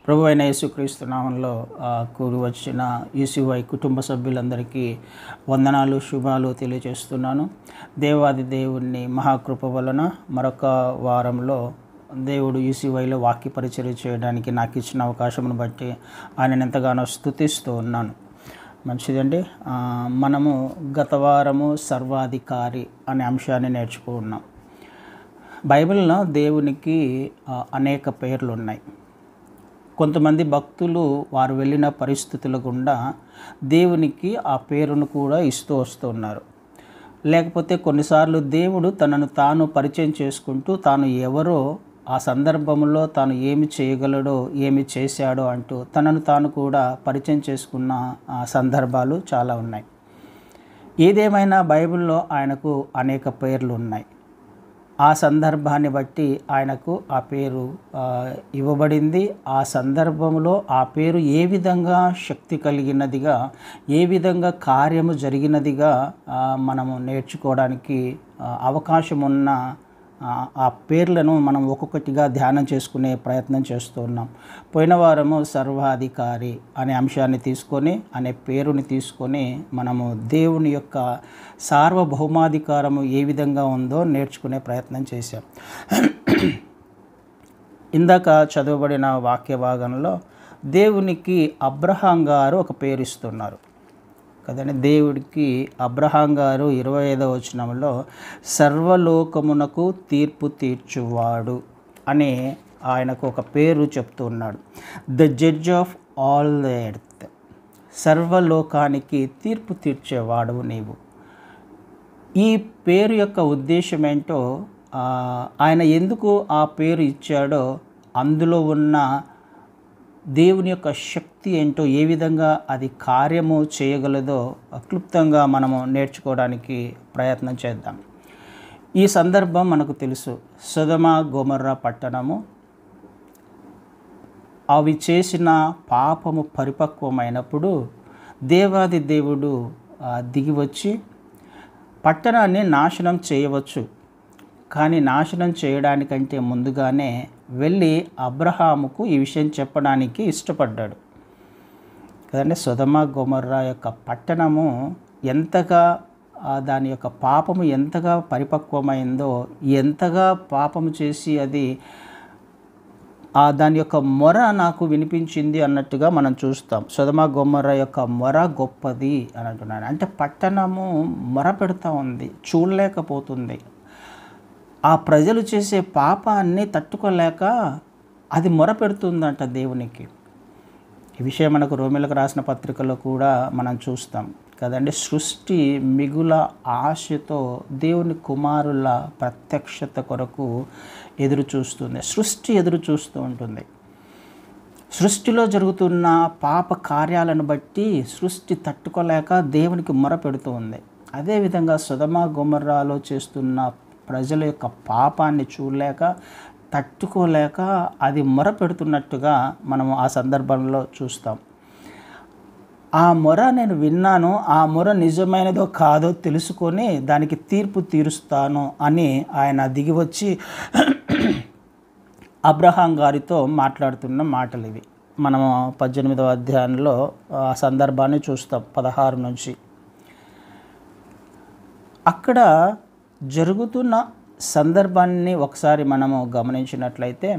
ప్రభు అయిన యేసుక్రీస్తు నామంలో కూడి వచ్చిన యూసీవై కుటుంబ సభ్యులందరికీ వందనాలు, శుభాలు తెలియజేస్తున్నాను. దేవాది దేవుని మహాకృప వలన మరొక వారంలో దేవుడు యూసీవైలో వాక్య పరిచర్య చేయడానికి నాకు ఇచ్చిన అవకాశమును బట్టి ఆయన ఎంతగానో స్తుతిస్తూ ఉన్నాను. మంచిదండి. మనము గత వారము సర్వాధికారి అనే అంశాన్ని నేర్చుకున్నాం. బైబిల్లో దేవునికి అనేక పేర్లు ఉన్నాయి. కొంతమంది భక్తులు వారు వెళ్ళిన పరిస్థితుల గుండా దేవునికి ఆ పేరును కూడా ఇస్తూ వస్తున్నారు. లేకపోతే కొన్నిసార్లు దేవుడు తనను తాను పరిచయం చేసుకుంటూ తాను ఎవరో, ఆ సందర్భంలో తాను ఏమి చేయగలడో, ఏమి చేశాడో అంటూ తనను తాను కూడా పరిచయం చేసుకున్న సందర్భాలు చాలా ఉన్నాయి. ఏదేమైనా బైబిల్లో ఆయనకు అనేక పేర్లు ఉన్నాయి. ఆ సందర్భాన్ని బట్టి ఆయనకు ఆ పేరు ఇవ్వబడింది. ఆ సందర్భంలో ఆ పేరు ఏ విధంగా శక్తి కలిగినదిగా, ఏ విధంగా కార్యము జరిగినదిగా మనము నేర్చుకోవడానికి అవకాశం ఉన్న ఆ పేర్లను మనం ఒక్కొక్కటిగా ధ్యానం చేసుకునే ప్రయత్నం చేస్తూ ఉన్నాం. పోయిన వారము సర్వాధికారి అనే అంశాన్ని తీసుకొని, అనే పేరుని తీసుకొని మనము దేవుని యొక్క సార్వభౌమాధికారము ఏ విధంగా ఉందో నేర్చుకునే ప్రయత్నం చేశాం. ఇందాక చదవబడిన వాక్య భాగంలో దేవునికి అబ్రహాం గారు ఒక పేరు ఇస్తున్నారు కదండి. దేవుడికి అబ్రహాం గారు 25వ వచనంలో సర్వలోకమునకు తీర్పు తీర్చువాడు అనే ఆయనకు ఒక పేరు చెప్తున్నాడు. The judge of all the earth. సర్వలోకానికి తీర్పు తీర్చేవాడు నీవు. ఈ పేరు యొక్క ఉద్దేశం ఏంటో, ఆయన ఎందుకు ఆ పేరు ఇచ్చాడో, అందులో ఉన్న దేవుని యొక్క శక్తి ఏంటో, ఏ విధంగా అది కార్యము చేయగలదో క్లుప్తంగా మనము నేర్చుకోవడానికి ప్రయత్నం చేద్దాం. ఈ సందర్భం మనకు తెలుసు. సొదొమ గొమొర్రా పట్టణము అవి చేసిన పాపము పరిపక్వమైనప్పుడు దేవాది దేవుడు దిగివచ్చి పట్టణాన్ని నాశనం చేయవచ్చు. కానీ నాశనం చేయడానికంటే ముందుగానే వెళ్ళి అబ్రహాముకు ఈ విషయం చెప్పడానికి ఇష్టపడ్డాడు కదండి. సొదొమ గొమొర్రా యొక్క పట్టణము ఎంతగా దాని యొక్క పాపము ఎంతగా పరిపక్వమైందో, ఎంతగా పాపము చేసి అది దాని యొక్క మొర నాకు వినిపించింది అన్నట్టుగా మనం చూస్తాం. సొదొమ గొమొర్రా యొక్క మొర గొప్పది అని అంటున్నాను. అంటే పట్టణము మొర పెడతా ఉంది, చూడలేకపోతుంది. ఆ ప్రజలు చేసే పాపాన్ని తట్టుకోలేక అది మొరపెడుతుందంట దేవునికి. ఈ విషయం మనకు రోమీయులకు రాసిన పత్రికలో కూడా మనం చూస్తాం కదండి. సృష్టి మిగుల ఆశతో దేవుని కుమారుల ప్రత్యక్షత కొరకు ఎదురు చూస్తుంది. సృష్టి ఎదురు చూస్తూ ఉంటుంది. సృష్టిలో జరుగుతున్న పాప కార్యాలను బట్టి సృష్టి తట్టుకోలేక దేవునికి మొరపెడుతూ ఉంది. అదేవిధంగా సొదొమ గొమొర్రాలో చేస్తున్న ప్రజల యొక్క పాపాన్ని చూడలేక, తట్టుకోలేక అది మొర పెడుతున్నట్టుగా మనము ఆ సందర్భంలో చూస్తాం. ఆ మొర నేను విన్నాను, ఆ మొర నిజమైనదో కాదో తెలుసుకొని దానికి తీర్పు తీరుస్తాను అని ఆయన దిగివచ్చి అబ్రహాం గారితో మాట్లాడుతున్న మాటలు ఇవి. మనము 18వ అధ్యాయంలో ఆ సందర్భాన్ని చూస్తాం, 16 నుంచి. అక్కడ జరుగుతున్న సందర్భాన్ని ఒకసారి మనము గమనించినట్లయితే,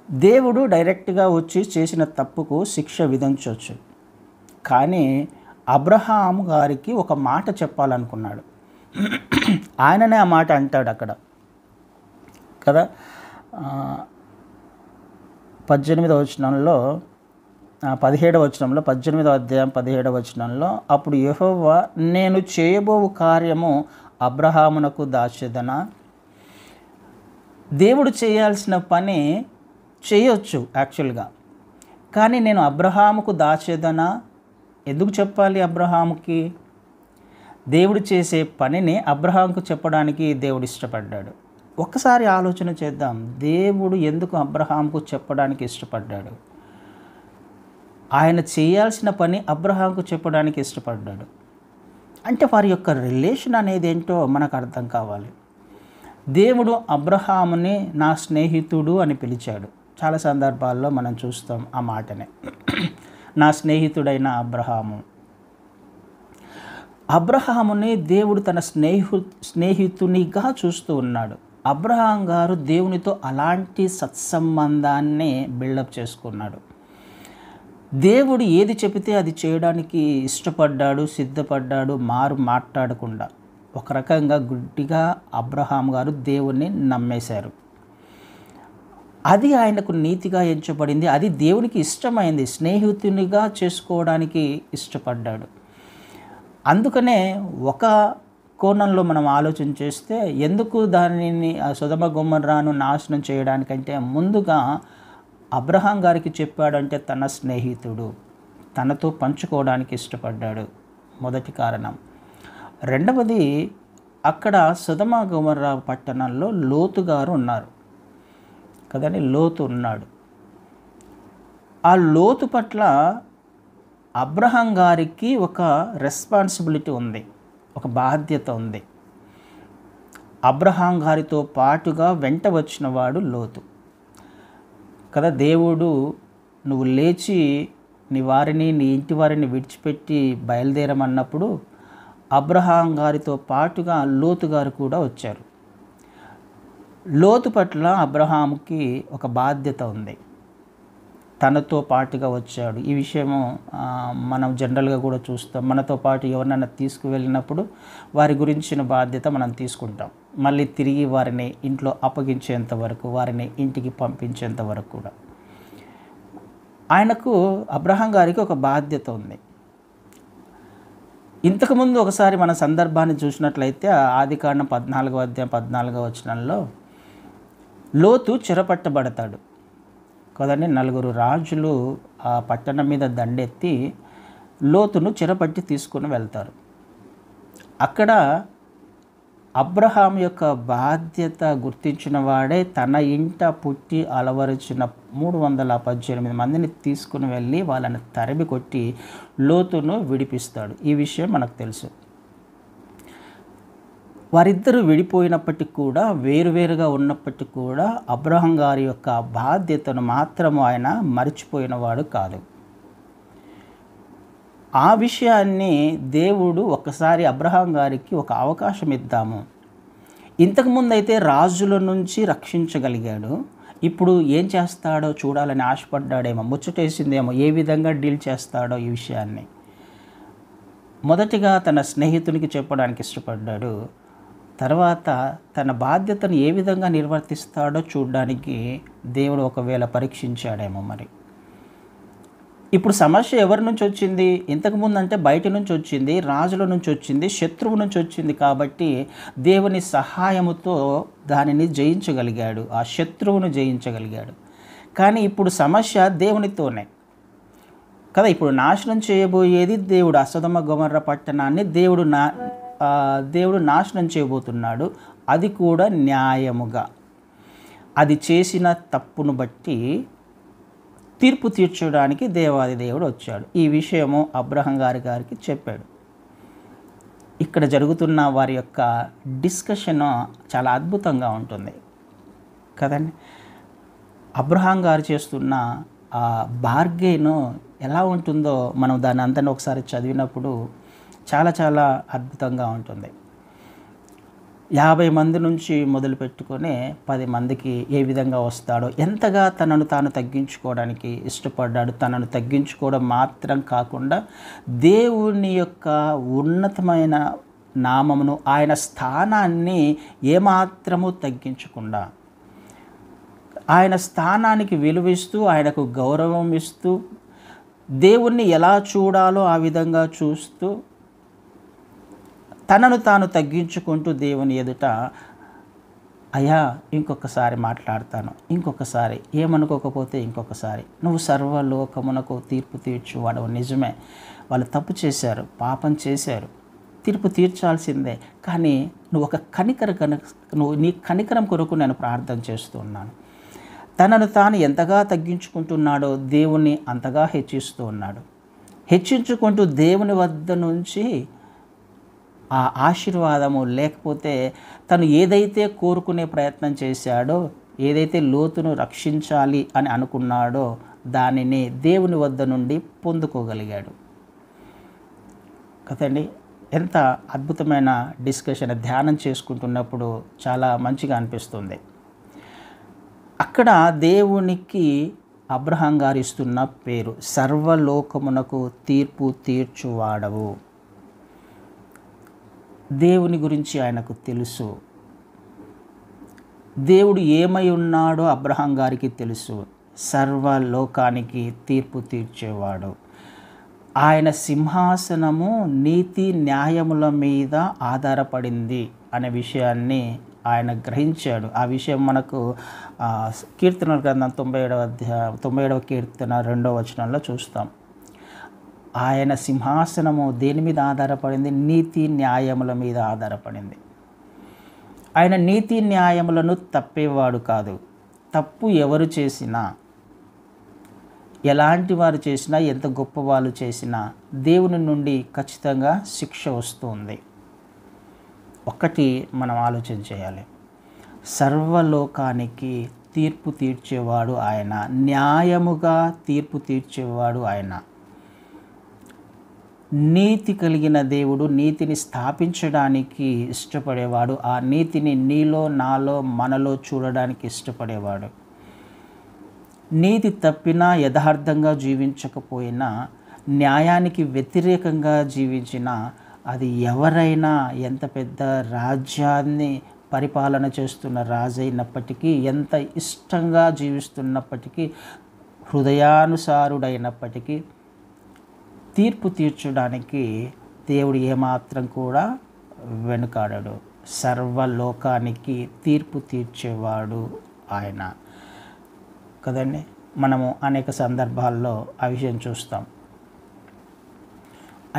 దేవుడు డైరెక్ట్గా వచ్చి చేసిన తప్పుకు శిక్ష విధించవచ్చు. కానీ అబ్రహాం గారికి ఒక మాట చెప్పాలనుకున్నాడు. ఆయననే ఆ మాట అంటాడు అక్కడ కదా. 18వ వచనంలో 17వ వచనంలో 18వ అధ్యాయం 17వ వచనంలో, అప్పుడు యెహోవా నేను చేయబోవు కార్యము అబ్రహామునకు దాచెదనా. దేవుడు చేయాల్సిన పని చేయొచ్చు యాక్చువల్గా, కానీ నేను అబ్రహాముకు దాచెదనా. ఎందుకు చెప్పాలి అబ్రహాముకి? దేవుడు చేసే పనిని అబ్రహాముకు చెప్పడానికి దేవుడు ఇష్టపడ్డాడు. ఒక్కసారి ఆలోచన చేద్దాం. దేవుడు ఎందుకు అబ్రహాముకు చెప్పడానికి ఇష్టపడ్డాడు? ఆయన చేయాల్సిన పని అబ్రహాముకు చెప్పడానికి ఇష్టపడ్డాడు. అంటే వారి యొక్క రిలేషన్ అనేది ఏంటో మనకు అర్థం కావాలి. దేవుడు అబ్రహాముని నా స్నేహితుడు అని పిలిచాడు. చాలా సందర్భాల్లో మనం చూస్తాం ఆ మాటనే. నా స్నేహితుడైన అబ్రహాముని దేవుడు తన స్నేహితునిగా చూస్తూ ఉన్నాడు. అబ్రహాం గారు దేవునితో అలాంటి సత్సంబంధాన్ని బిల్డప్ చేసుకున్నాడు. దేవుడు ఏది చెబితే అది చేయడానికి ఇష్టపడ్డాడు, సిద్ధపడ్డాడు, మాట్లాడకుండా. ఒక రకంగా గుడ్డిగా అబ్రహాం గారు దేవుణ్ణి నమ్మేశారు. అది ఆయనకు నీతిగా ఎంచబడింది. అది దేవునికి ఇష్టమైంది. స్నేహితునిగా చేసుకోవడానికి ఇష్టపడ్డాడు. అందుకనే ఒక కోణంలో మనం ఆలోచన చేస్తే ఎందుకు దానిని సొదొమ గొమొర్రాను నాశనం చేయడానికంటే ముందుగా అబ్రహాం గారికి చెప్పాడంటే తన స్నేహితుడు, తనతో పంచుకోవడానికి ఇష్టపడ్డాడు. మొదటి కారణం. రెండవది, అక్కడ సొదొమ గొమొర్రా పట్టణంలో లోతు గారు ఉన్నారు కదండి. లోతు ఉన్నాడు. ఆ లోతు పట్ల అబ్రహాం గారికి ఒక రెస్పాన్సిబిలిటీ ఉంది, ఒక బాధ్యత ఉంది. అబ్రహాం గారితో పాటుగా వెంట వచ్చిన వాడు లోతు కదా. దేవుడు నువ్వు లేచి నీ ఇంటి వారిని విడిచిపెట్టి బయలుదేరమన్నప్పుడు అబ్రహాం గారితో పాటుగా లోతు గారు కూడా వచ్చారు. లోతు పట్ల అబ్రహాంకి ఒక బాధ్యత ఉంది, తనతో పాటుగా వచ్చాడు. ఈ విషయము మనం జనరల్గా కూడా చూస్తాం. మనతో పాటు ఎవరినైనా తీసుకువెళ్ళినప్పుడు వారి గురించిన బాధ్యత మనం తీసుకుంటాం. మళ్ళీ తిరిగి వారిని ఇంట్లో అప్పగించేంత వరకు, వారిని ఇంటికి పంపించేంత వరకు కూడా అబ్రహాం గారికి ఒక బాధ్యత ఉంది. ఇంతకుముందు ఒకసారి మన సందర్భాన్ని చూసినట్లయితే ఆదికాండం 14వ అధ్యాయం 14వ వచనంలో లోతు చెరపట్టబడతాడు కదండి. 4 రాజులు ఆ పట్టణం మీద దండెత్తి లోతును చెరపట్టి తీసుకుని వెళ్తారు. అక్కడ అబ్రహాం యొక్క బాధ్యత గుర్తించిన వాడే తన ఇంట పుట్టి అలవరిచిన 318 మందిని తీసుకుని వెళ్ళి వాళ్ళని తరిమి కొట్టి లోతును విడిపిస్తాడు. ఈ విషయం మనకు తెలుసు. వారిద్దరూ విడిపోయినప్పటికీ కూడా, వేరువేరుగా ఉన్నప్పటికీ కూడా అబ్రహాం గారి యొక్క బాధ్యతను మాత్రము ఆయన మర్చిపోయినవాడు కాదు. ఆ విషయాన్ని దేవుడు ఒకసారి అబ్రహాం గారికి ఒక అవకాశం ఇద్దాము. ఇంతకుముందైతే రాజుల నుంచి రక్షించగలిగాడు, ఇప్పుడు ఏం చేస్తాడో చూడాలని ఆశపడ్డాడేమో, ముచ్చటేసిందేమో, ఏ విధంగా డీల్ చేస్తాడో ఈ విషయాన్ని. మొదటిగా తన స్నేహితునికి చెప్పడానికి ఇష్టపడ్డాడు. తర్వాత తన బాధ్యతను ఏ విధంగా నిర్వర్తిస్తాడో చూడడానికి దేవుడు ఒకవేళ పరీక్షించాడేమో. మరి ఇప్పుడు సమస్య ఎవరి నుంచి వచ్చింది? ఇంతకుముందు అంటే బయట నుంచి వచ్చింది, రాజుల నుంచి వచ్చింది, శత్రువు నుంచి వచ్చింది. కాబట్టి దేవుని సహాయముతో దానిని జయించగలిగాడు, ఆ శత్రువును జయించగలిగాడు. కానీ ఇప్పుడు సమస్య దేవునితోనే కదా. ఇప్పుడు నాశనం చేయబోయేది దేవుడు. సొదొమ గొమొర్రా పట్టణాన్ని దేవుడు నాశనం చేయబోతున్నాడు. అది కూడా న్యాయముగా. అది చేసిన తప్పును బట్టి తీర్పు తీర్చడానికి దేవాది దేవుడు వచ్చాడు. ఈ విషయము అబ్రహాం గారికి చెప్పాడు. ఇక్కడ జరుగుతున్న వారి యొక్క డిస్కషన్ చాలా అద్భుతంగా ఉంటుంది కదండి. అబ్రహాం గారు చేస్తున్న ఆ బార్గెన్ ఎలా ఉంటుందో మనం దాని అంతా ఒకసారి చదివినప్పుడు చాలా చాలా అద్భుతంగా ఉంటుంది. 50 మంది నుంచి మొదలు పెట్టుకొని 10 మందికి ఏ విధంగా వస్తాడో, ఎంతగా తనను తాను తగ్గించుకోవడానికి ఇష్టపడ్డాడు. తనను తగ్గించుకోవడం మాత్రం కాకుండా దేవుని యొక్క ఉన్నతమైన నామమును, ఆయన స్థానాన్ని ఏమాత్రము తగ్గించకుండా, ఆయన స్థానానికి విలువిస్తూ, ఆయనకు గౌరవం ఇస్తూ, దేవుణ్ణి ఎలా చూడాలో ఆ విధంగా చూస్తూ, తనను తాను తగ్గించుకుంటూ దేవుని ఎదుట, అయ్యా ఇంకొకసారి మాట్లాడతాను, ఇంకొకసారి ఏమనుకోకపోతే ఇంకొకసారి, నువ్వు సర్వలోకమునకు తీర్పు తీర్చువాడు. నిజమే, వాళ్ళు తప్పు చేశారు, పాపం చేశారు, తీర్పు తీర్చాల్సిందే. కానీ నువ్వు నీ కనికరం కొరకు నేను ప్రార్థన చేస్తున్నాను. తనను తాను ఎంతగా తగ్గించుకుంటున్నాడో దేవుణ్ణి అంతగా హెచ్చిస్తూ ఉన్నాడు. హెచ్చించుకుంటూ దేవుని వద్ద నుంచి ఆ ఆశీర్వాదము, లేకపోతే తను ఏదైతే కోరుకునే ప్రయత్నం చేశాడో ఏదైతే లోతును రక్షించాలి అని అనుకున్నాడో దానిని దేవుని వద్ద నుండి పొందుకోగలిగాడు కదండి. ఎంత అద్భుతమైన డిస్కషన్, ధ్యానం చేసుకుంటున్నప్పుడు చాలా మంచిగా అనిపిస్తుంది. అక్కడ దేవునికి అబ్రహాం గారు ఇస్తున్న పేరు సర్వలోకమునకు తీర్పు తీర్చువాడవు. దేవుని గురించి ఆయనకు తెలుసు. దేవుడు ఏమై ఉన్నాడో అబ్రహాం గారికి తెలుసు. సర్వలోకానికి తీర్పు తీర్చేవాడు. ఆయన సింహాసనము నీతి న్యాయముల మీద ఆధారపడింది అనే విషయాన్ని ఆయన గ్రహించాడు. ఆ విషయం మనకు కీర్తనల గ్రంథం 97వ కీర్తన 2వ వచనంలో చూస్తాం. ఆయన సింహాసనము దేని మీద ఆధారపడింది? నీతి న్యాయముల మీద ఆధారపడింది. ఆయన నీతి న్యాయములను తప్పేవాడు కాదు. తప్పు ఎవరు చేసినా, ఎలాంటి వారు చేసినా, ఎంత గొప్ప వాళ్ళు చేసినా దేవుని నుండి ఖచ్చితంగా శిక్ష వస్తుంది. ఒక్కటి మనం ఆలోచన చేయాలి, సర్వలోకానికి తీర్పు తీర్చేవాడు ఆయన, న్యాయముగా తీర్పు తీర్చేవాడు ఆయన. నీతి కలిగిన దేవుడు నీతిని స్థాపించడానికి ఇష్టపడేవాడు. ఆ నీతిని నీలో, నాలో, మనలో చూడడానికి ఇష్టపడేవాడు. నీతి తప్పినా, యథార్థంగా జీవించకపోయినా, న్యాయానికి వ్యతిరేకంగా జీవించినా, అది ఎవరైనా ఎంత పెద్ద రాజ్యాన్ని పరిపాలన చేస్తున్న రాజు అయినప్పటికీ, ఎంత ఇష్టంగా జీవిస్తున్నప్పటికీ, హృదయానుసారుడైనప్పటికీ తీర్పు తీర్చడానికి దేవుడు ఏమాత్రం కూడా వెనుకాడడు. సర్వలోకానికి తీర్పు తీర్చేవాడు ఆయన కదండి. మనము అనేక సందర్భాల్లో ఆ విషయం చూస్తాం.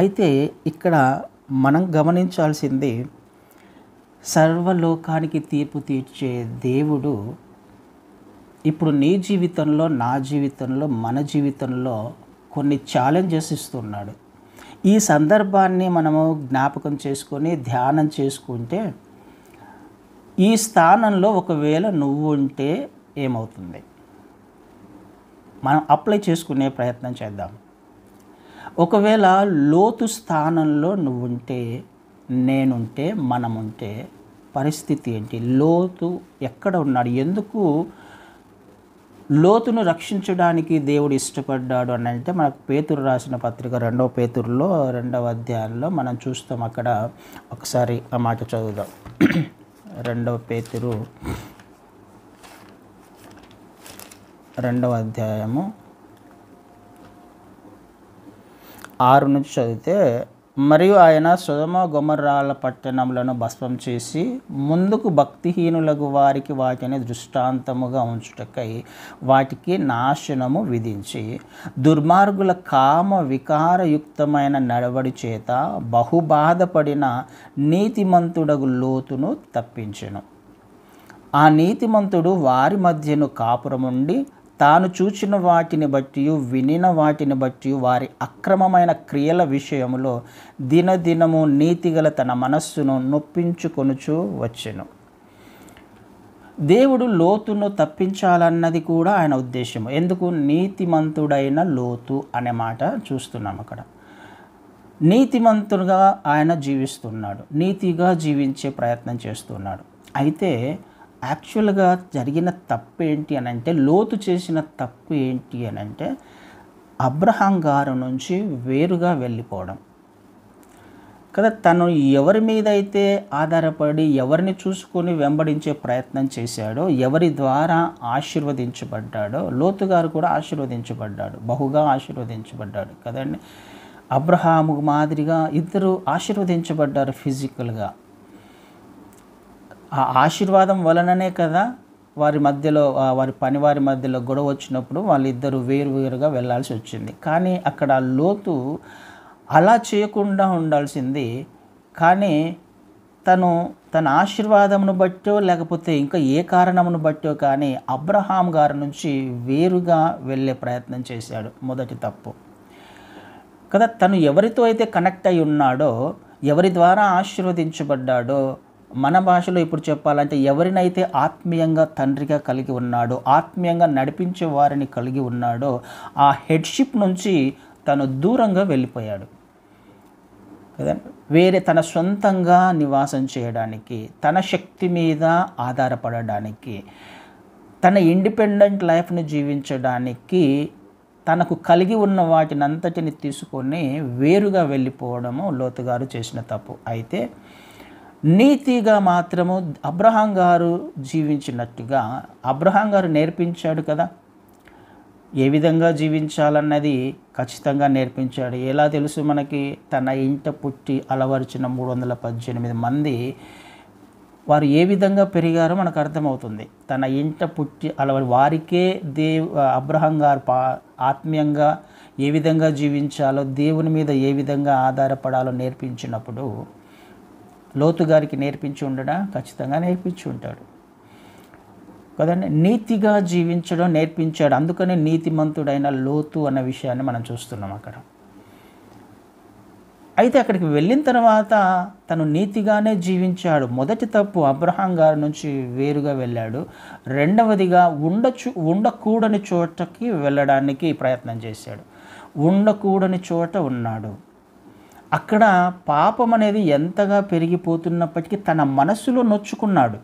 అయితే ఇక్కడ మనం గమనించాల్సింది, సర్వలోకానికి తీర్పు తీర్చే దేవుడు ఇప్పుడు నీ జీవితంలో, నా జీవితంలో, మన జీవితంలో కొన్ని ఛాలెంజెస్ ఇస్తున్నాడు. ఈ సందర్భాన్ని మనము జ్ఞాపకం చేసుకొని ధ్యానం చేసుకుంటే, ఈ స్థానంలో ఒకవేళ నువ్వు ఉంటే ఏమవుతుంది, మనం అప్లై చేసుకునే ప్రయత్నం చేద్దాం. ఒకవేళ లోతు స్థానంలో నువ్వుంటే, నేనుంటే, మనముంటే పరిస్థితి ఏంటి? లోతు ఎక్కడ ఉన్నాడు? ఎందుకు లోతును రక్షించడానికి దేవుడు ఇష్టపడ్డాడు అని అంటే, మనకు పేతురు రాసిన పత్రిక 2వ పేతురులో 2వ అధ్యాయంలో మనం చూస్తాం. అక్కడ ఒకసారి ఆ మాట చదువుదాం. 2వ పేతురు 2వ అధ్యాయము 6 నుంచి చదివితే, మరియు ఆయన సొదొమ గొమొర్రాల పట్టణములను భస్మం చేసి ముందుకు భక్తిహీనులకు వారికి వాటిని దృష్టాంతముగా ఉంచుటకై వాటికి నాశనము విధించి, దుర్మార్గుల కామ వికారయుక్తమైన నడవడి చేత బహుబాధపడిన నీతిమంతుడగు లోతును తప్పించెను. ఆ నీతిమంతుడు వారి మధ్యను కాపురముండి తాను చూచిన వాటిని బట్టి, వినిన వాటిని బట్టి వారి అక్రమమైన క్రియల విషయములో దినదినము నీతిగల తన మనస్సును నొప్పించుకొనుచు వచ్చెను. దేవుడు లోతును తప్పించాలన్నది కూడా ఆయన ఉద్దేశం. ఎందుకు? నీతిమంతుడైన లోతు అనే మాట చూస్తున్నాం. అక్కడ నీతిమంతుడుగా ఆయన జీవిస్తున్నాడు, నీతిగా జీవించే ప్రయత్నం చేస్తున్నాడు. అయితే యాక్చువల్గా జరిగిన తప్పు ఏంటి అని అంటే, లోతు చేసిన తప్పు ఏంటి అని అంటే, అబ్రహాం గారి నుంచి వేరుగా వెళ్ళిపోవడం కదా. తను ఎవరి మీద అయితే ఆధారపడి, ఎవరిని చూసుకొని వెంబడించే ప్రయత్నం చేశాడో, ఎవరి ద్వారా ఆశీర్వదించబడ్డాడో, లోతు గారు కూడా ఆశీర్వదించబడ్డాడు, బహుగా ఆశీర్వదించబడ్డాడు కదండి. అబ్రహాము మాదిరిగా ఇద్దరు ఆశీర్వదించబడ్డారు ఫిజికల్గా. ఆ ఆశీర్వాదం వలననే కదా వారి మధ్యలో, వారి పనివారి మధ్యలో గొడవ వచ్చినప్పుడు వాళ్ళిద్దరూ వేరువేరుగా వెళ్ళాల్సి వచ్చింది. కానీ అక్కడ లోతు అలా చేయకుండా ఉండాల్సింది. కానీ తన ఆశీర్వాదమును బట్టో లేకపోతే ఇంకా ఏ కారణమును బట్టో కానీ అబ్రహాం గారి నుంచి వేరుగా వెళ్ళే ప్రయత్నం చేశాడు. మొదటి తప్పు కదా. తను ఎవరితో అయితే కనెక్ట్ అయి ఉన్నాడో, ఎవరి ద్వారా ఆశీర్వదించబడ్డాడో మన భాషలో ఇప్పుడు చెప్పాలంటే ఎవరినైతే ఆత్మీయంగా తండ్రిగా కలిగి ఉన్నాడో, ఆత్మీయంగా నడిపించే వారిని కలిగి ఉన్నాడో, ఆ హెడ్షిప్ నుంచి తను దూరంగా వెళ్ళిపోయాడు కదండి. వేరే తన సొంతంగా నివాసం చేయడానికి, తన శక్తి మీద ఆధారపడడానికి, తన ఇండిపెండెంట్ లైఫ్ని జీవించడానికి తనకు కలిగి ఉన్న వాటిని అంతటిని తీసుకొని వేరుగా వెళ్ళిపోవడము లోతు గారు చేసిన తప్పు. అయితే నీతిగా మాత్రము అబ్రహాం గారు జీవించినట్టుగా అబ్రహాం గారు నేర్పించాడు కదా, ఏ విధంగా జీవించాలన్నది ఖచ్చితంగా నేర్పించాడు. ఎలా తెలుసు మనకి? తన ఇంట పుట్టి అలవరిచిన 318 మంది వారు ఏ విధంగా పెరిగారో మనకు అర్థమవుతుంది. తన ఇంట పుట్టి వారికే అబ్రహాం గారు ఆత్మీయంగా ఏ విధంగా జీవించాలో, దేవుని మీద ఏ విధంగా ఆధారపడాలో నేర్పించినప్పుడు లోతు గారికి నేర్పించి ఉండడా? ఖచ్చితంగా నేర్పించి ఉంటాడు కదండి. నీతిగా జీవించడం నేర్పించాడు. అందుకనే నీతిమంతుడైన లోతు అన్న విషయాన్ని మనం చూస్తున్నాం అక్కడ. అయితే అక్కడికి వెళ్ళిన తర్వాత తను నీతిగానే జీవించాడు. మొదటి తప్పు అబ్రహాం గారి నుంచి వేరుగా వెళ్ళాడు. రెండవదిగా ఉండకూడని చోటకి వెళ్ళడానికి ప్రయత్నం చేశాడు. ఉండకూడని చోట ఉన్నాడు. అక్కడ పాపం అనేది ఎంతగా పెరిగిపోతున్నప్పటికీ తన మనస్సులో నొచ్చుకున్నాడు.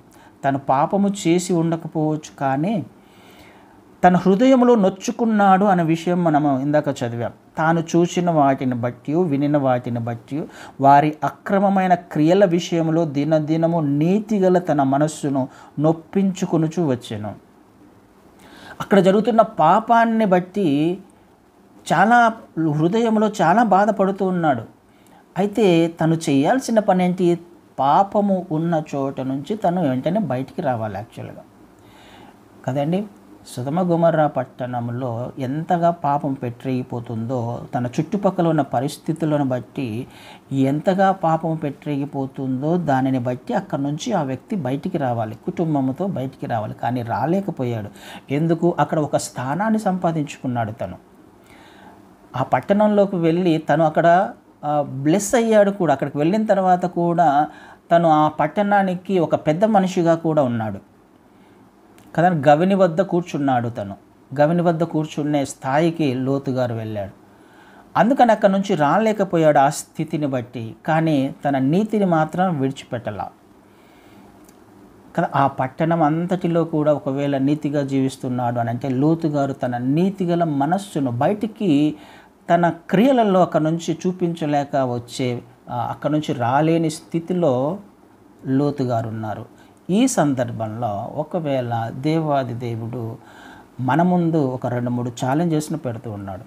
తను పాపము చేసి ఉండకపోవచ్చు, కానీ తన హృదయంలో నొచ్చుకున్నాడు అనే విషయం మనము ఇందాక చదివాం. తాను చూసిన వాటిని బట్టి, వినిన వాటిని బట్టి, వారి అక్రమమైన క్రియల విషయంలో దినదినము నీతిగల తన మనస్సును నొప్పించుకొనుచు వచ్చెను. అక్కడ జరుగుతున్న పాపాన్ని బట్టి హృదయంలో చాలా బాధపడుతూ ఉన్నాడు. అయితే తను చేయాల్సిన పని ఏంటి? పాపము ఉన్న చోట నుంచి తను వెంటనే బయటికి రావాలి యాక్చువల్గా కదండి. సొదొమ గొమొర్రా పట్టణంలో ఎంతగా పాపం పెట్టిపోతుందో, తన చుట్టుపక్కల ఉన్న పరిస్థితులను బట్టి ఎంతగా పాపం పెట్టిపోతుందో దానిని బట్టి అక్కడ నుంచి ఆ వ్యక్తి బయటికి రావాలి, కుటుంబంతో బయటికి రావాలి. కానీ రాలేకపోయాడు. ఎందుకు? అక్కడ ఒక స్థానాన్ని సంపాదించుకున్నాడు. తను ఆ పట్టణంలోకి వెళ్ళి తను అక్కడ బ్లెస్ అయ్యాడు కూడా. అక్కడికి వెళ్ళిన తర్వాత కూడా తను ఆ పట్టణానికి ఒక పెద్ద మనిషిగా కూడా ఉన్నాడు కదా. గవిని వద్ద కూర్చున్నాడు. తను గవిని వద్ద కూర్చునే స్థాయికి లోతు గారు వెళ్ళాడు. అందుకని అక్కడ నుంచి రాలేకపోయాడు ఆ స్థితిని బట్టి. కానీ తన నీతిని మాత్రం విడిచిపెట్టలా కదా. ఆ పట్టణం అంతటిలో కూడా ఒకవేళ నీతిగా జీవిస్తున్నాడు అని అంటే లోతు గారు తన నీతిగల మనస్సును బయటికి తన క్రియలలో అక్కడ నుంచి చూపించలేక అక్కడ నుంచి రాలేని స్థితిలో లోతు గారు ఉన్నారు. ఈ సందర్భంలో ఒకవేళ దేవాది దేవుడు మన ముందు ఒక 2-3 ఛాలెంజెస్ను పెడుతూ ఉన్నాడు.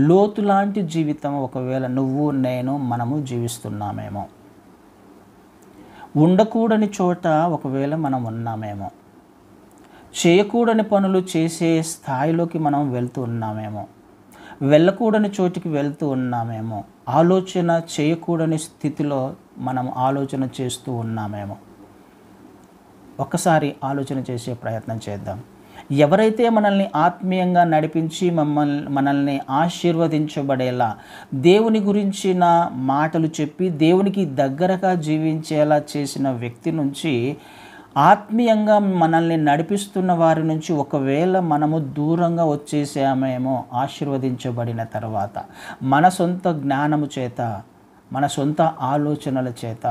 లోతు లాంటి జీవితం ఒకవేళ నువ్వు నేను మనము జీవిస్తున్నామేమో, ఉండకూడని చోట ఒకవేళ మనం ఉన్నామేమో, చేయకూడని పనులు చేసే స్థాయిలోకి మనం వెళ్తూ ఉన్నామేమో, వెళ్ళకూడని చోటికి వెళ్తూ ఉన్నామేమో, ఆలోచన చేయకూడని స్థితిలో మనం ఆలోచన చేస్తూ ఉన్నామేమో. ఒక్కసారి ఆలోచన చేసే ప్రయత్నం చేద్దాం. ఎవరైతే మనల్ని ఆత్మీయంగా నడిపించి మనల్ని ఆశీర్వదించబడేలా దేవుని గురించిన మాటలు చెప్పి దేవునికి దగ్గరగా జీవించేలా చేసిన వ్యక్తి నుంచి, ఆత్మీయంగా మనల్ని నడిపిస్తున్న వారి నుంచి ఒకవేళ మనము దూరంగా వచ్చేసామేమో ఆశీర్వదించబడిన తర్వాత, మన సొంత జ్ఞానము చేత, మన సొంత ఆలోచనల చేత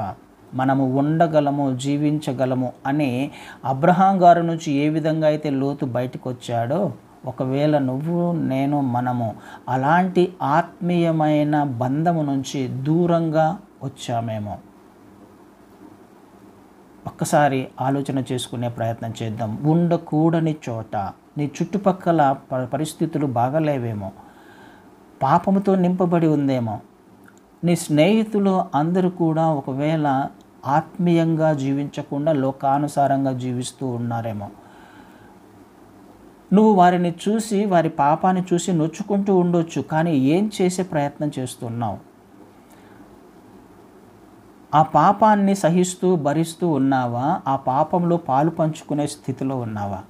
మనము ఉండగలము, జీవించగలము అని అబ్రహాం గారి నుంచి ఏ విధంగా అయితే లోతు బయటకు వచ్చాడో, ఒకవేళ నువ్వు నేను మనము అలాంటి ఆత్మీయమైన బంధము నుంచి దూరంగా వచ్చామేమో. ఒక్కసారి ఆలోచన చేసుకునే ప్రయత్నం చేద్దాం. ఉండకూడని చోట, నీ చుట్టుపక్కల పరిస్థితులు బాగలేవేమో, పాపముతో నింపబడి ఉందేమో, నీ స్నేహితులు అందరూ కూడా ఒకవేళ ఆత్మీయంగా జీవించకుండా లోకానుసారంగా జీవిస్తూ ఉన్నారేమో, నువ్వు వారిని చూసి వారి పాపాన్ని చూసి నొచ్చుకుంటూ ఉండొచ్చు. కానీ ఏం చేసే ప్రయత్నం చేస్తున్నావు? ఆ పాపాన్ని సహిస్తూ భరిస్తూ ఉన్నావా? ఆ పాపంలో పాలు పంచుకునే స్థితిలో ఉన్నావా?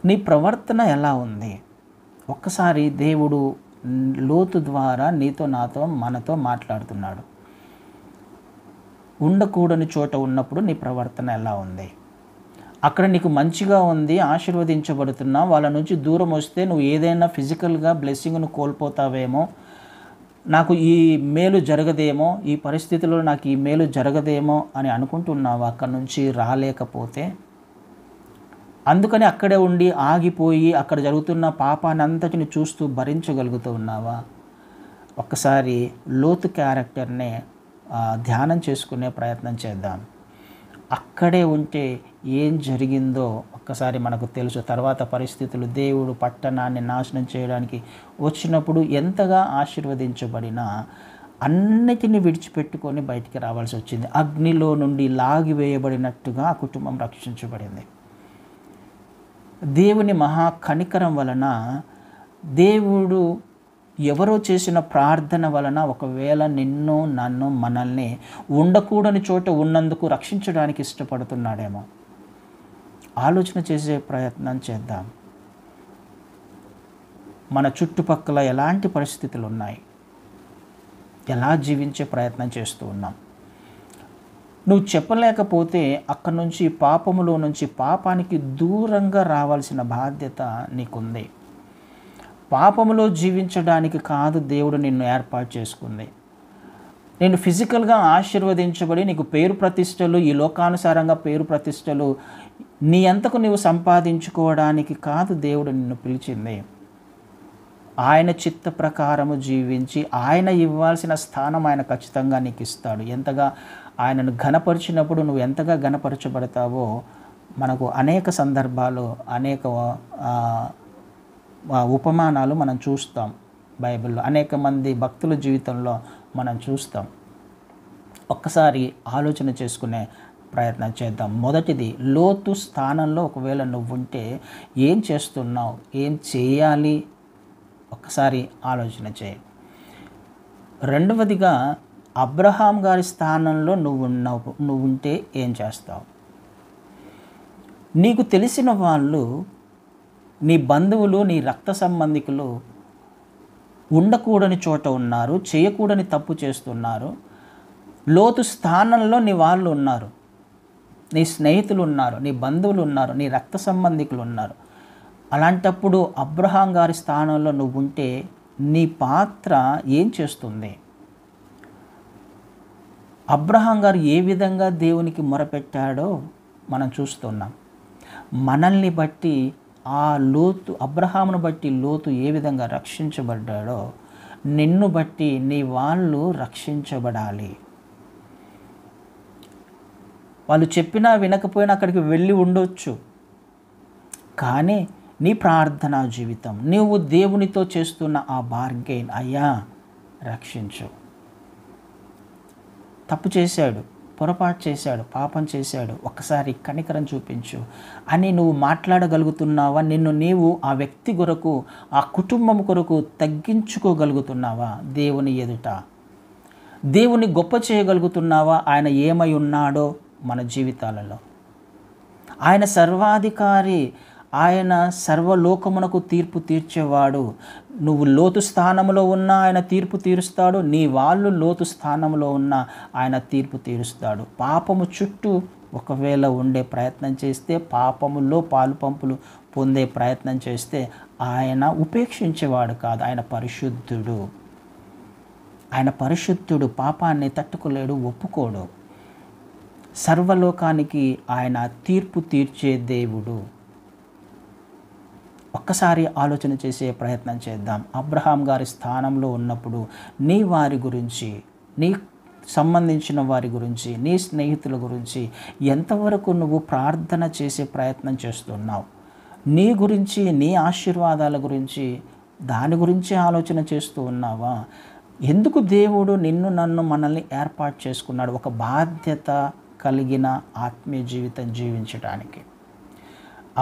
నీ ప్రవర్తన ఎలా ఉంది? ఒక్కసారి దేవుడు లోతు ద్వారా నీతో నాతో మనతో మాట్లాడుతున్నాడు. ఉండకూడని చోట ఉన్నప్పుడు నీ ప్రవర్తన ఎలా ఉంది? అక్కడ నీకు మంచిగా ఉంది, ఆశీర్వదించబడుతున్నావు, వాళ్ళ నుంచి దూరం వస్తే నువ్వు ఏదైనా ఫిజికల్గా బ్లెస్సింగ్ను కోల్పోతావేమో, నాకు ఈ మేలు జరగదేమో, ఈ పరిస్థితిలో నాకు ఈ మేలు జరగదేమో అని అనుకుంటున్నావా? అక్కడి నుంచి రాలేకపోతే అందుకని అక్కడే ఉండి ఆగిపోయి అక్కడ జరుగుతున్న పాపాన్ని అంతటిని చూస్తూ భరించగలుగుతూ ఉన్నావా? ఒక్కసారి లోతు క్యారెక్టర్నే ధ్యానం చేసుకునే ప్రయత్నం చేద్దాం. అక్కడే ఉంటే ఏం జరిగిందో ఒక్కసారి మనకు తెలుసు. తర్వాత పరిస్థితులు దేవుడు పట్టణాన్ని నాశనం చేయడానికి వచ్చినప్పుడు ఎంతగా ఆశీర్వదించబడినా అన్నిటిని విడిచిపెట్టుకొని బయటికి రావాల్సి వచ్చింది. అగ్నిలో నుండి లాగివేయబడినట్టుగా ఆ కుటుంబం రక్షించబడింది. దేవుని మహా కనికరం వలన, దేవుడు ఎవరో చేసిన ప్రార్థన వలన ఒకవేళ నిన్ను, నన్ను, మనల్ని ఉండకూడని చోట ఉన్నందుకు రక్షించడానికి ఇష్టపడుతున్నాడేమో. ఆలోచన చేసే ప్రయత్నం చేద్దాం. మన చుట్టుపక్కల ఎలాంటి పరిస్థితులు ఉన్నాయి? ఎలా జీవించే ప్రయత్నం చేస్తూ ఉన్నాం? నువ్వు చెప్పలేకపోతే అక్కడి నుంచి, పాపములో నుంచి పాపానికి దూరంగా రావాల్సిన బాధ్యత నీకుంది. పాపములో జీవించడానికి కాదు దేవుడు నిన్ను ఏర్పాటు చేసుకుంది. నేను ఫిజికల్గా ఆశీర్వదించబడి నీకు పేరు ప్రతిష్టలు, ఈ లోకానుసారంగా పేరు ప్రతిష్టలు నీ అంతకు నీవు సంపాదించుకోవడానికి కాదు దేవుడు నిన్ను పిలిచింది. ఆయన చిత్త ప్రకారము జీవించి ఆయన ఇవ్వాల్సిన స్థానం ఆయన ఖచ్చితంగా నీకు ఇస్తాడు. ఎంతగా ఆయనను ఘనపరిచినప్పుడు నువ్వు ఎంతగా ఘనపరచబడతావో మనకు అనేక సందర్భాలు, అనేక ఉపమానాలు మనం చూస్తాం బైబిల్లో. అనేక మంది భక్తుల జీవితంలో మనం చూస్తాం. ఒక్కసారి ఆలోచన చేసుకునే ప్రయత్నం చేద్దాం. మొదటిది, లోతు స్థానంలో ఒకవేళ నువ్వుంటే ఏం చేస్తున్నావు? ఏం చేయాలి? ఒక్కసారి ఆలోచన చేయి. రెండవదిగా, అబ్రహాం గారి స్థానంలో నువ్వుంటే ఏం చేస్తావు? నీకు తెలిసిన వాళ్ళు, నీ బంధువులు, నీ రక్త సంబంధికులు ఉండకూడని చోట ఉన్నారు, చేయకూడని తప్పు చేస్తున్నారు. లోతు స్థానంలో నీ వాళ్ళు ఉన్నారు, నీ స్నేహితులు ఉన్నారు, నీ బంధువులు ఉన్నారు, నీ రక్త సంబంధికులు ఉన్నారు. అలాంటప్పుడు అబ్రహాం గారి స్థానంలో నువ్వుంటే నీ పాత్ర ఏం చేస్తుంది? అబ్రహాం గారు ఏ విధంగా దేవునికి మొరపెట్టాడో మనం చూస్తున్నాం. మనల్ని బట్టి అబ్రహామును బట్టి లోతు ఏ విధంగా రక్షించబడ్డాడో నిన్ను బట్టి నీ వాళ్ళు రక్షించబడాలి. వాళ్ళు చెప్పినా వినకపోయినా అక్కడికి వెళ్ళి ఉండొచ్చు, కానీ నీ ప్రార్థనా జీవితం, నీవు దేవునితో చేస్తున్న ఆ బార్గెయిన్, అయ్యా రక్షించు, తప్పు చేశాడు, పొరపాటు చేశాడు, పాపం చేశాడు, ఒక్కసారి కనికరం చూపించు అని నువ్వు మాట్లాడగలుగుతున్నావా? నిన్ను నీవు ఆ వ్యక్తి కొరకు, ఆ కుటుంబం కొరకు తగ్గించుకోగలుగుతున్నావా? దేవుని ఎదుట దేవుని గొప్ప చేయగలుగుతున్నావా? ఆయన ఏమై ఉన్నాడో మన జీవితాలలో. ఆయన సర్వాధికారి, ఆయన సర్వలోకమునకు తీర్పు తీర్చేవాడు. నువ్వు లోతు స్థానంలో ఉన్నా ఆయన తీర్పు తీరుస్తాడు, నీ వాళ్ళు లోతు స్థానంలో ఉన్నా ఆయన తీర్పు తీరుస్తాడు. పాపము చుట్టూ ఒకవేళ ఉండే ప్రయత్నం చేస్తే, పాపములో పాలు పంపులు పొందే ప్రయత్నం చేస్తే ఆయన ఉపేక్షించేవాడు కాదు. ఆయన పరిశుద్ధుడు. ఆయన పరిశుద్ధుడు, పాపాన్ని తట్టుకోలేడు, ఒప్పుకోడు. సర్వలోకానికి ఆయన తీర్పు తీర్చే దేవుడు. ఒక్కసారి ఆలోచన చేసే ప్రయత్నం చేద్దాం. అబ్రహాం గారి స్థానంలో ఉన్నప్పుడు నీ వారి గురించి, నీ సంబంధించిన వారి గురించి, నీ స్నేహితుల గురించి ఎంతవరకు నువ్వు ప్రార్థన చేసే ప్రయత్నం చేస్తున్నావు? నీ గురించి, నీ ఆశీర్వాదాల గురించి, దాని గురించి ఆలోచన చేస్తూ ఉన్నావా? ఎందుకు దేవుడు నిన్ను, నన్ను, మనల్ని ఏర్పాటు చేసుకున్నాడు? ఒక బాధ్యత కలిగిన ఆత్మీయ జీవితం జీవించడానికి.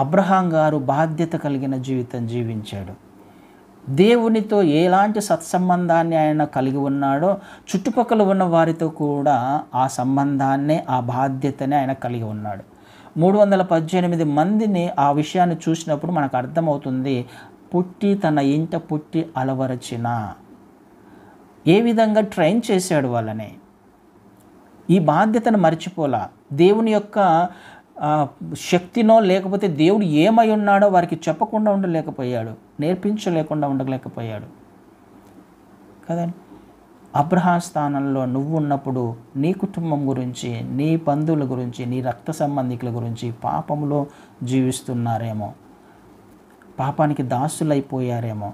అబ్రహాం గారు బాధ్యత కలిగిన జీవితం జీవించాడు. దేవునితో ఎలాంటి సత్సంబంధాన్ని ఆయన కలిగి ఉన్నాడో చుట్టుపక్కల ఉన్న వారితో కూడా ఆ సంబంధాన్నే, ఆ బాధ్యతనే ఆయన కలిగి ఉన్నాడు. 318 మందిని ఆ విషయాన్ని చూసినప్పుడు మనకు అర్థమవుతుంది, తన ఇంట పుట్టి అలవరచిన, ఏ విధంగా ట్రైన్ చేశాడు వాళ్ళని. ఈ బాధ్యతను మర్చిపోలా. దేవుని యొక్క శక్తినో లేకపోతే దేవుడు ఏమై ఉన్నాడో వారికి చెప్పకుండా ఉండలేకపోయాడు, నేర్పించలేకుండా ఉండలేకపోయాడు కదండి. అబ్రహాం స్థానంలో నువ్వు ఉన్నప్పుడు నీ కుటుంబం గురించి, నీ బంధువుల గురించి, నీ రక్త సంబంధికుల గురించి పాపంలో జీవిస్తున్నారేమో, పాపానికి దాసులైపోయారేమో,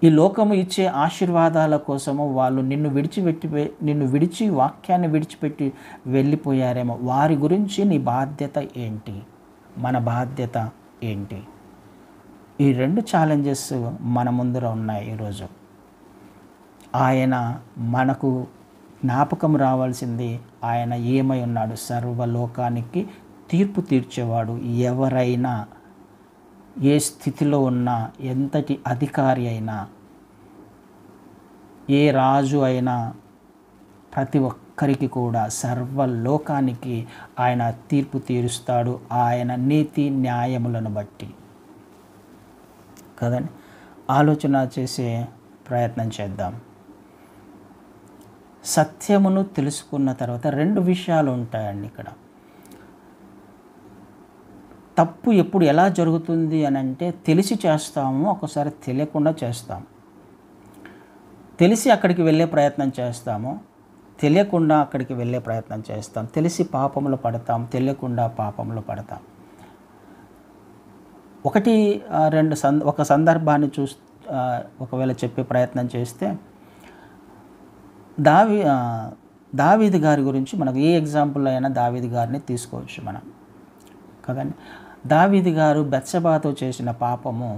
ఈ లోకము ఇచ్చే ఆశీర్వాదాల కోసము వాళ్ళు నిన్ను విడిచి వాక్యాన్ని విడిచిపెట్టి వెళ్ళిపోయారేమో. వారి గురించి నీ బాధ్యత ఏంటి, మన బాధ్యత ఏంటి? ఈ 2 ఛాలెంజెస్ మన ముందర ఉన్నాయి ఈరోజు. ఆయన మనకు జ్ఞాపకం రావాల్సింది, ఆయన ఏమై ఉన్నాడు? సర్వలోకానికి తీర్పు తీర్చేవాడు. ఎవరైనా ఏ స్థితిలో ఉన్నా, ఎంతటి అధికారి అయినా, ఏ రాజు అయినా, ప్రతి ఒక్కరికి కూడా సర్వలోకానికి ఆయన తీర్పు తీరుస్తాడు, ఆయన నీతి న్యాయములను బట్టి కదండి. ఆలోచన చేసే ప్రయత్నం చేద్దాం. సత్యమును తెలుసుకున్న తర్వాత 2 విషయాలు ఉంటాయండి ఇక్కడ. తప్పు ఎప్పుడు ఎలా జరుగుతుంది అని అంటే, తెలిసి చేస్తాము, ఒకసారి తెలియకుండా చేస్తాం. తెలిసి అక్కడికి వెళ్ళే ప్రయత్నం చేస్తాము, తెలియకుండా అక్కడికి వెళ్ళే ప్రయత్నం చేస్తాం. తెలిసి పాపంలో పడతాం, తెలియకుండా పాపంలో పడతాం. ఒక సందర్భాన్ని ఒకవేళ చెప్పే ప్రయత్నం చేస్తే, దావీదు గారి గురించి మనకు ఏ ఎగ్జాంపుల్ అయినా దావీదు గారిని తీసుకోవచ్చు మనం కదండి. దావీదు గారు బెత్షెబాతో చేసిన పాపము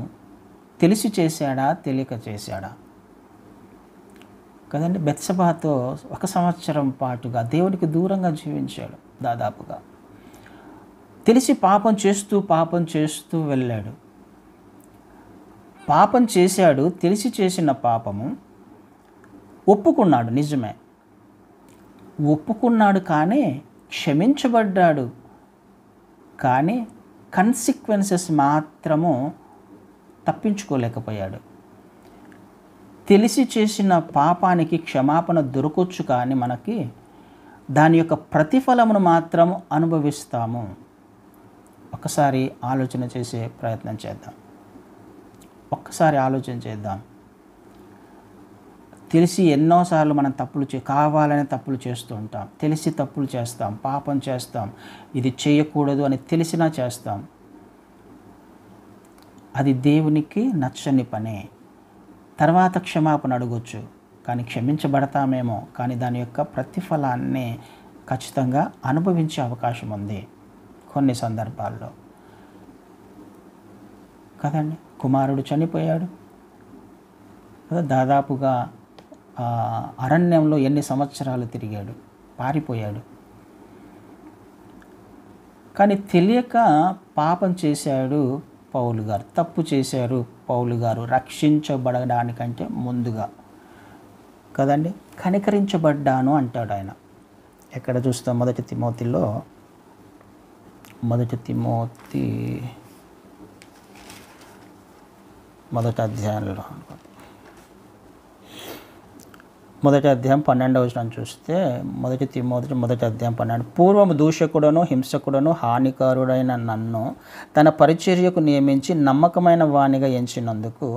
తెలిసి చేశాడా, తెలియక చేశాడా కదండి. బెత్షెబాతో 1 సంవత్సరం పాటుగా దేవునికి దూరంగా జీవించాడు దాదాపుగా. తెలిసి పాపం చేస్తూ వెళ్ళాడు. పాపం చేశాడు, తెలిసి చేసిన పాపము ఒప్పుకున్నాడు, నిజమే ఒప్పుకున్నాడు, కానీ క్షమించబడ్డాడు. కానీ కన్సిక్వెన్సెస్ మాత్రము తప్పించుకోలేకపోయాడు. తెలిసి చేసిన పాపానికి క్షమాపణ దొరకొచ్చు, కానీ మనకి దాని యొక్క ప్రతిఫలమును మాత్రం అనుభవిస్తాము. ఒక్కసారి ఆలోచన చేసే ప్రయత్నం చేద్దాం. ఒక్కసారి ఆలోచన చేద్దాం. తెలిసి ఎన్నోసార్లు మనం కావాలనే తప్పులు చేస్తూ ఉంటాం. తెలిసి తప్పులు చేస్తాం, పాపం చేస్తాం. ఇది చేయకూడదు అని తెలిసినా చేస్తాం. అది దేవునికి నచ్చని పనే. తర్వాత క్షమాపణ అడగొచ్చు, కానీ క్షమించబడతామేమో, కానీ దాని యొక్క ప్రతిఫలాన్ని ఖచ్చితంగా అనుభవించే అవకాశం ఉంది కొన్ని సందర్భాల్లో కదండి. కుమారుడు చనిపోయాడు కదా, దాదాపుగా అరణ్యంలో ఎన్ని సంవత్సరాలు తిరిగాడు, పారిపోయాడు. కానీ తెలియక పాపం చేశాడు పౌలు గారు, తప్పు చేశారు పౌలు గారు రక్షించబడడానికంటే ముందుగా కదండి. కనికరించబడ్డాను అంటాడు ఆయన. ఎక్కడ చూస్తాం? మొదటి తిమోతి మొదటి అధ్యాయంలో, మొదటి అధ్యాయం 12వ వచనం చూస్తే, మొదటి తిమోతి మొదటి అధ్యాయం 12, పూర్వము దూషకుడను హింసకుడను హానికారుడైన నన్ను తన పరిచర్యకు నియమించి నమ్మకమైన వానిగా ఎంచినందుకు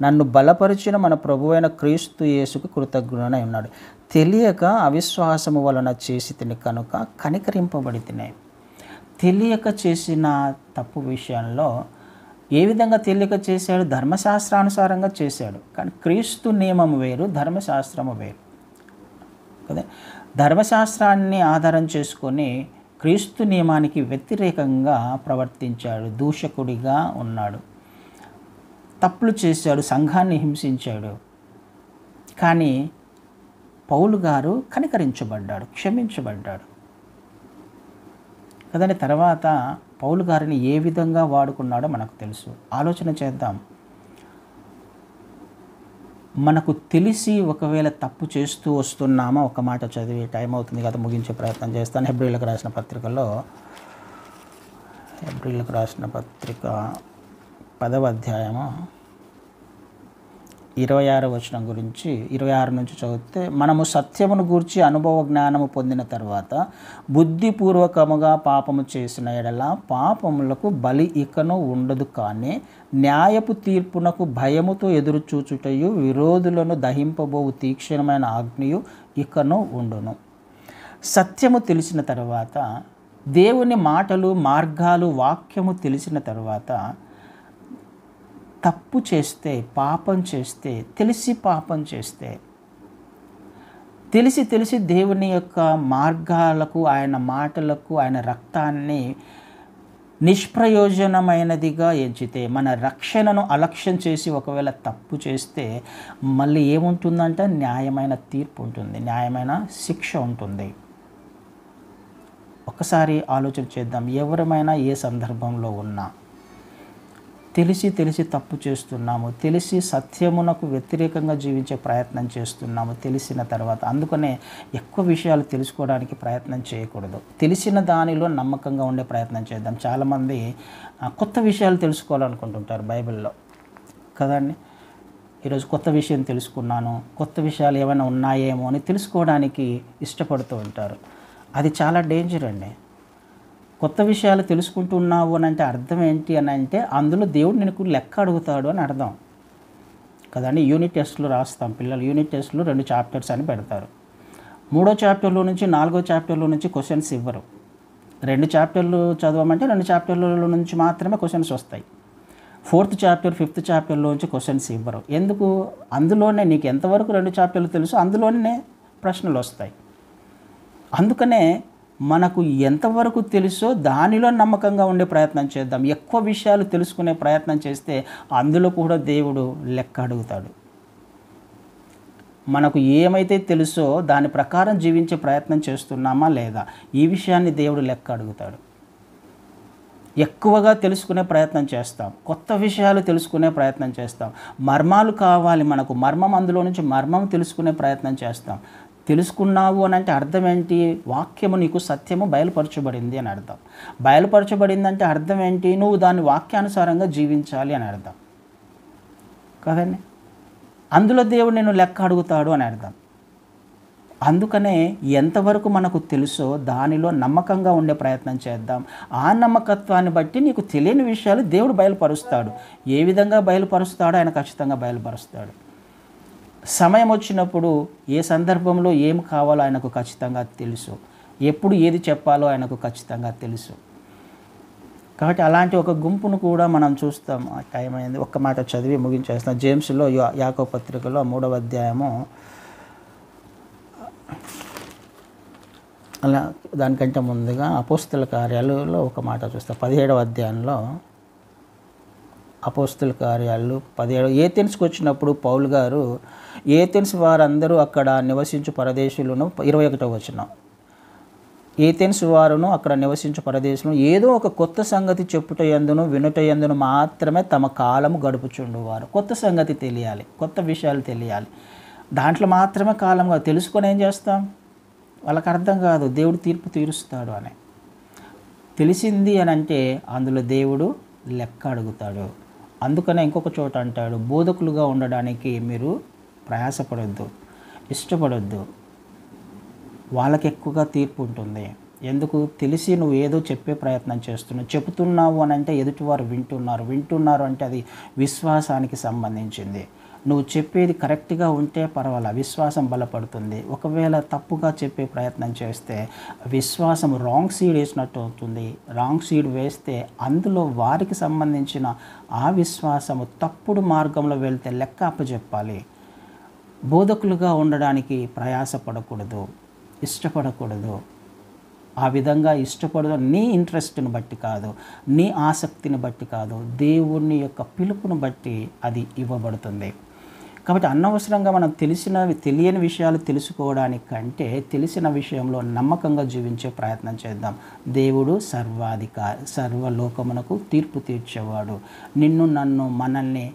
నన్ను బలపరిచిన మన ప్రభువైన క్రీస్తు యేసుకు కృతజ్ఞుడనై ఉన్నాడు. తెలియక అవిశ్వాసము వలన చేసి తిని కనుక కనికరింపబడి తినే. తెలియక చేసిన తప్పు విషయంలో ఏ విధంగా తెలియక చేశాడు? ధర్మశాస్త్రానుసారంగా చేశాడు. కానీ క్రీస్తు నియమం వేరు, ధర్మశాస్త్రము వేరు కదా. ధర్మశాస్త్రాన్ని ఆధారం చేసుకొని క్రీస్తు నియమానికి వ్యతిరేకంగా ప్రవర్తించాడు, దూషకుడిగా ఉన్నాడు, తప్పులు చేశాడు, సంఘాన్ని హింసించాడు. కానీ పౌలు గారు కనికరించబడ్డాడు, క్షమించబడ్డాడు కదండి. తర్వాత పౌలు గారిని ఏ విధంగా వాడుకున్నాడో మనకు తెలుసు. ఆలోచన చేద్దాం. మనకు తెలిసి ఒకవేళ తప్పు చేస్తూ వస్తున్నామా? ఒక మాట చదివి టైం అవుతుంది కదా, ముగించే ప్రయత్నం చేస్తాను. హెబ్రీలకు రాసిన పత్రిక 10వ అధ్యాయము 26వ వచనం గురించి 26 నుంచి చదివితే, మనము సత్యమును గూర్చి అనుభవ జ్ఞానము పొందిన తర్వాత బుద్ధిపూర్వకముగా పాపము చేసిన ఎడల పాపములకు బలి ఇకను ఉండదు, కానీ న్యాయపు తీర్పునకు భయముతో ఎదురుచూచుటయు విరోధులను దహింపబోవు తీక్షణమైన ఆజ్ఞయు ఇకను ఉండును. సత్యము తెలిసిన తర్వాత, దేవుని మాటలు, మార్గాలు, వాక్యము తెలిసిన తర్వాత తప్పు చేస్తే, పాపం చేస్తే, తెలిసి పాపం చేస్తే, తెలిసి దేవుని యొక్క మార్గాలకు, ఆయన మాటలకు, ఆయన రక్తాన్ని నిష్ప్రయోజనమైనదిగా ఎంచితే, మన రక్షణను అలక్ష్యం చేసి ఒకవేళ తప్పు చేస్తే మళ్ళీ ఏముంటుందంటే న్యాయమైన తీర్పు ఉంటుంది, న్యాయమైన శిక్ష ఉంటుంది. ఒకసారి ఆలోచన చేద్దాం. ఎవరమైనా ఏ సందర్భంలో ఉన్నా తెలిసి తప్పు చేస్తున్నాము, తెలిసి సత్యమునకు వ్యతిరేకంగా జీవించే ప్రయత్నం చేస్తున్నాము తెలిసిన తర్వాత, అందుకనే ఎక్కువ విషయాలు తెలుసుకోవడానికి ప్రయత్నం చేయకూడదు. తెలిసిన దానిలో నమ్మకంగా ఉండే ప్రయత్నం చేద్దాం. చాలామంది కొత్త విషయాలు తెలుసుకోవాలనుకుంటుంటారు బైబిల్లో కదండి. ఈరోజు కొత్త విషయం తెలుసుకున్నాను, కొత్త విషయాలు ఏమైనా ఉన్నాయేమో అని తెలుసుకోవడానికి ఇష్టపడుతూ ఉంటారు. అది చాలా డేంజర్ అండి. కొత్త విషయాలు తెలుసుకుంటున్నావు అని అంటే అర్థం ఏంటి అని అంటే, అందులో దేవుడు నీకు లెక్క అడుగుతాడు అని అర్థం కదండి. యూనిట్ టెస్ట్లు రాస్తాం, పిల్లలు యూనిట్ టెస్ట్లు 2 చాప్టర్స్ అని పెడతారు. 3వ చాప్టర్లో నుంచి 4వ చాప్టర్లో నుంచి క్వశ్చన్స్ ఇవ్వరు. 2 చాప్టర్లు చదవమంటే 2 చాప్టర్ల నుంచి మాత్రమే క్వశ్చన్స్ వస్తాయి. 4th చాప్టర్ 5th చాప్టర్లో నుంచి క్వశ్చన్స్ ఇవ్వరు. ఎందుకు? అందులోనే నీకు ఎంతవరకు 2 చాప్టర్లు తెలుసో అందులోనే ప్రశ్నలు వస్తాయి. అందుకనే మనకు ఎంతవరకు తెలుసో దానిలో నమ్మకంగా ఉండే ప్రయత్నం చేద్దాం. ఎక్కువ విషయాలు తెలుసుకునే ప్రయత్నం చేస్తే అందులో కూడా దేవుడు లెక్క అడుగుతాడు. మనకు ఏమైతే తెలుసో దాని ప్రకారం జీవించే ప్రయత్నం చేస్తున్నామా లేదా, ఈ విషయాన్ని దేవుడు లెక్క అడుగుతాడు. ఎక్కువగా తెలుసుకునే ప్రయత్నం చేస్తాం, కొత్త విషయాలు తెలుసుకునే ప్రయత్నం చేస్తాం, మర్మాలు కావాలి మనకు, మర్మం అందులో నుంచి మర్మం తెలుసుకునే ప్రయత్నం చేస్తాం. తెలుసుకున్నావు అని అంటే అర్థం ఏంటి? వాక్యము నీకు సత్యము బయలుపరచబడింది అని అర్థం. బయలుపరచబడింది అంటే అర్థం ఏంటి? నువ్వు దాన్ని వాక్యానుసారంగా జీవించాలి అని అర్థం కదండి. అందులో దేవుడు నేను లెక్క అడుగుతాడు అని అర్థం. అందుకనే ఎంతవరకు మనకు తెలుసో దానిలో నమ్మకంగా ఉండే ప్రయత్నం చేద్దాం. ఆ నమ్మకత్వాన్ని బట్టి నీకు తెలియని విషయాలు దేవుడు బయలుపరుస్తాడు. ఏ విధంగా బయలుపరుస్తాడో ఆయన ఖచ్చితంగా బయలుపరుస్తాడు. సమయం వచ్చినప్పుడు ఏ సందర్భంలో ఏం కావాలో ఆయనకు ఖచ్చితంగా తెలుసు. ఎప్పుడు ఏది చెప్పాలో ఆయనకు ఖచ్చితంగా తెలుసు. కాబట్టి అలాంటి ఒక గుంపును కూడా మనం చూస్తాం. టైం అయింది, ఒక్క మాట చదివి ముగించేస్తాం. జేమ్స్లో యాకోబు పత్రికలో 3వ అధ్యాయము, అలా దానికంటే ముందుగా అపోస్తల కార్యాలలో ఒక మాట చూస్తాం. 17వ అధ్యాయంలో అపోస్తల కార్యాలు 17 ఏథెన్స్కి వచ్చినప్పుడు పౌలు గారు, ఏథెన్స్ వారందరూ అక్కడ నివసించు పరదేశులను, 21వ వచనం, ఏథెన్స్ వారును అక్కడ నివసించు పరదేశులను ఏదో ఒక కొత్త సంగతి చెప్పుట యందును వినుట యందును మాత్రమే తమ కాలము గడుపుచుండువారు. కొత్త సంగతి తెలియాలి, కొత్త విషయాలు తెలియాలి, దాంట్లో మాత్రమే కాలంగా తెలుసుకొని ఏం చేస్తాం? వాళ్ళకి అర్థం కాదు దేవుడు తీర్పు తీరుస్తాడు అని. తెలిసింది అని అంటే అందులో దేవుడు లెక్క అడుగుతాడు. అందుకనే ఇంకొక చోట అంటాడు, బోధకులుగా ఉండడానికి మీరు ప్రయాసపడొద్దు, ఇష్టపడొద్దు, వాళ్ళకి ఎక్కువగా తీర్పు ఉంటుంది. ఎందుకు? తెలిసి నువ్వు ఏదో చెప్పే ప్రయత్నం చెబుతున్నావు అని అంటే ఎదుటివారు వింటున్నారు అంటే అది విశ్వాసానికి సంబంధించింది. నువ్వు చెప్పేది కరెక్ట్గా ఉంటే పర్వాలేదు, విశ్వాసం బలపడుతుంది. ఒకవేళ తప్పుగా చెప్పే ప్రయత్నం చేస్తే విశ్వాసం రాంగ్ సీడ్ వేసినట్టు అవుతుంది. రాంగ్ సీడ్ వేస్తే అందులో వారికి సంబంధించిన ఆ విశ్వాసము తప్పుడు మార్గంలో వెళ్తే లెక్క అప్పచెప్పాలి. బోధకులుగా ఉండడానికి ప్రయాసపడకూడదు, ఇష్టపడకూడదు. ఆ విధంగా ఇష్టపడదు నీ ఇంట్రెస్ట్ని బట్టి కాదు, నీ ఆసక్తిని బట్టి కాదు, దేవుని యొక్క పిలుపుని బట్టి అది ఇవ్వబడుతుంది. కాబట్టి అనవసరంగా మనం తెలియని విషయాలు తెలుసుకోవడానికంటే తెలిసిన విషయంలో నమ్మకంగా జీవించే ప్రయత్నం చేద్దాం. దేవుడు సర్వాధికారి, సర్వలోకమునకు తీర్పు తీర్చేవాడు. నిన్ను, నన్ను, మనల్ని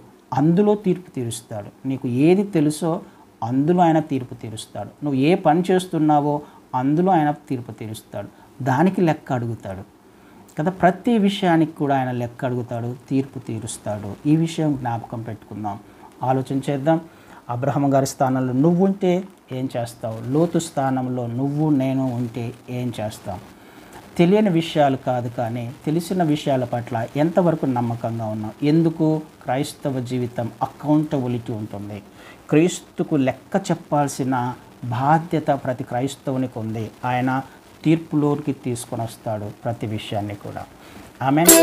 అందులో తీర్పు తీరుస్తాడు. నీకు ఏది తెలుసో అందులో ఆయన తీర్పు తీరుస్తాడు. నువ్వు ఏ పని చేస్తున్నావో అందులో ఆయన తీర్పు తీరుస్తాడు. దానికి లెక్క అడుగుతాడు కదా. ప్రతి విషయానికి కూడా ఆయన లెక్క అడుగుతాడు, తీర్పు తీరుస్తాడు. ఈ విషయం జ్ఞాపకం పెట్టుకుందాం. ఆలోచన చేద్దాం. అబ్రహాం గారి స్థానంలో నువ్వు ఉంటే ఏం చేస్తావు? లోతు స్థానంలో నువ్వు నేను ఉంటే ఏం చేస్తాం? తెలియని విషయాలు కాదు, కానీ తెలిసిన విషయాల పట్ల ఎంతవరకు నమ్మకంగా ఉన్నాం? ఎందుకు? క్రైస్తవ జీవితం అకౌంటబిలిటీ ఉంటుంది. క్రీస్తుకు లెక్క చెప్పాల్సిన బాధ్యత ప్రతి క్రైస్తవునికి ఉంది. ఆయన తీర్పులోకి తీసుకొని వస్తాడు ప్రతి విషయాన్ని కూడా. ఆమేన్.